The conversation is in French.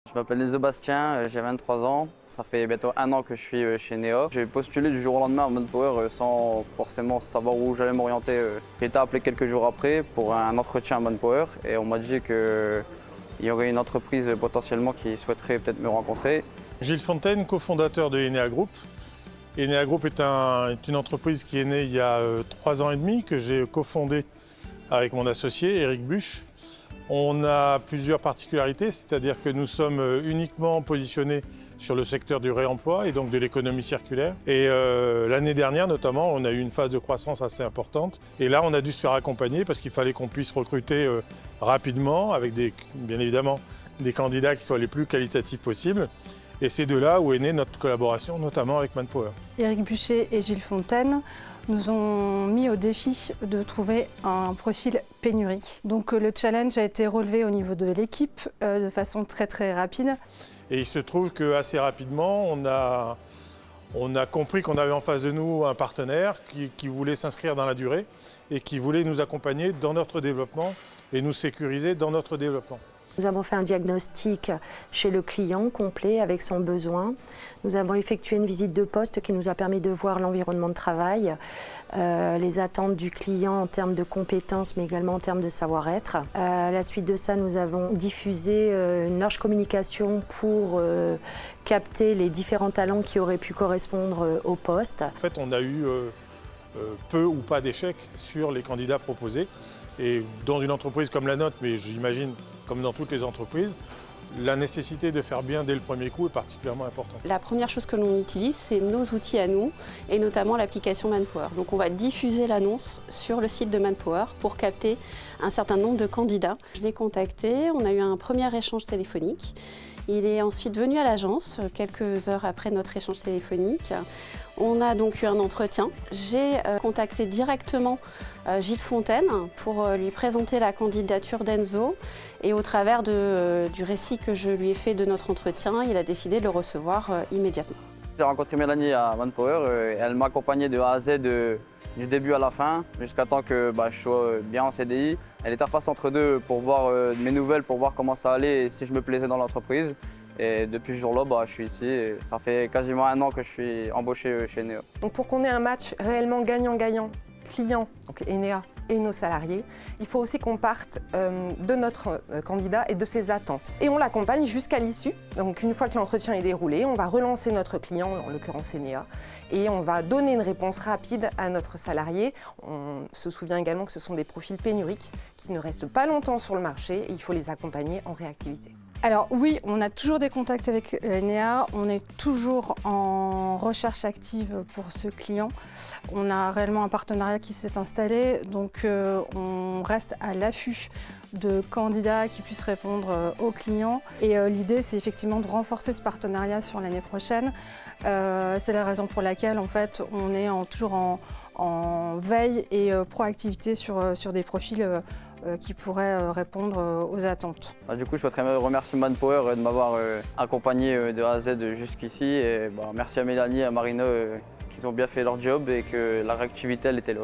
Je m'appelle Enzo Bastien, j'ai 23 ans. Ça fait bientôt 1 an que je suis chez NEA. J'ai postulé du jour au lendemain à Manpower sans forcément savoir où j'allais m'orienter. J'ai été appelé quelques jours après pour un entretien à Manpower et on m'a dit qu'il y aurait une entreprise potentiellement qui souhaiterait peut-être me rencontrer. Gilles Fontaine, cofondateur de Enea Group. Enea Group est une entreprise qui est née il y a 3 ans et demi, que j'ai cofondée avec mon associé Eric Buch. On a plusieurs particularités, c'est-à-dire que nous sommes uniquement positionnés sur le secteur du réemploi et donc de l'économie circulaire. Et l'année dernière notamment, on a eu une phase de croissance assez importante. Et là, on a dû se faire accompagner parce qu'il fallait qu'on puisse recruter rapidement avec bien évidemment des candidats qui soient les plus qualitatifs possibles. Et c'est de là où est née notre collaboration, notamment avec Manpower. Eric Buchet et Gilles Fontaine nous ont mis au défi de trouver un profil pénurique. Donc le challenge a été relevé au niveau de l'équipe de façon très rapide. Et il se trouve qu'assez rapidement, on a compris qu'on avait en face de nous un partenaire qui voulait s'inscrire dans la durée et qui voulait nous accompagner dans notre développement et nous sécuriser dans notre développement. Nous avons fait un diagnostic chez le client complet avec son besoin. Nous avons effectué une visite de poste qui nous a permis de voir l'environnement de travail, les attentes du client en termes de compétences mais également en termes de savoir-être. À la suite de ça, nous avons diffusé une large communication pour capter les différents talents qui auraient pu correspondre au poste. En fait, on a eu peu ou pas d'échecs sur les candidats proposés. Et dans une entreprise comme la nôtre, mais j'imagine comme dans toutes les entreprises, la nécessité de faire bien dès le premier coup est particulièrement importante. La première chose que l'on utilise, c'est nos outils à nous, et notamment l'application Manpower. Donc on va diffuser l'annonce sur le site de Manpower pour capter un certain nombre de candidats. Je l'ai contacté, on a eu un premier échange téléphonique. Il est ensuite venu à l'agence, quelques heures après notre échange téléphonique. On a donc eu un entretien. J'ai contacté directement Gilles Fontaine pour lui présenter la candidature d'Enzo. Et au travers du récit que je lui ai fait de notre entretien, il a décidé de le recevoir immédiatement. J'ai rencontré Mélanie à Manpower et elle m'a accompagné de A à Z du début à la fin, jusqu'à temps que je sois bien en CDI. Elle était repassée entre deux pour voir mes nouvelles, pour voir comment ça allait et si je me plaisais dans l'entreprise. Et depuis ce jour-là, je suis ici. Et ça fait quasiment 1 an que je suis embauché chez NEA. Donc pour qu'on ait un match réellement gagnant-gagnant, client, donc Enea et nos salariés, il faut aussi qu'on parte de notre candidat et de ses attentes. Et on l'accompagne jusqu'à l'issue. Donc une fois que l'entretien est déroulé, on va relancer notre client, en l'occurrence Enea, et on va donner une réponse rapide à notre salarié. On se souvient également que ce sont des profils pénuriques qui ne restent pas longtemps sur le marché et il faut les accompagner en réactivité. Alors oui, on a toujours des contacts avec Enea, on est toujours en recherche active pour ce client. On a réellement un partenariat qui s'est installé, donc on reste à l'affût de candidats qui puissent répondre aux clients. Et l'idée, c'est effectivement de renforcer ce partenariat sur l'année prochaine. C'est la raison pour laquelle en fait, on est toujours en veille et proactivité sur des profils qui pourraient répondre aux attentes. Du coup, je souhaiterais remercier Manpower de m'avoir accompagné de A à Z jusqu'ici. Et merci à Mélanie et à Marina qui ont bien fait leur job et que la réactivité elle était là.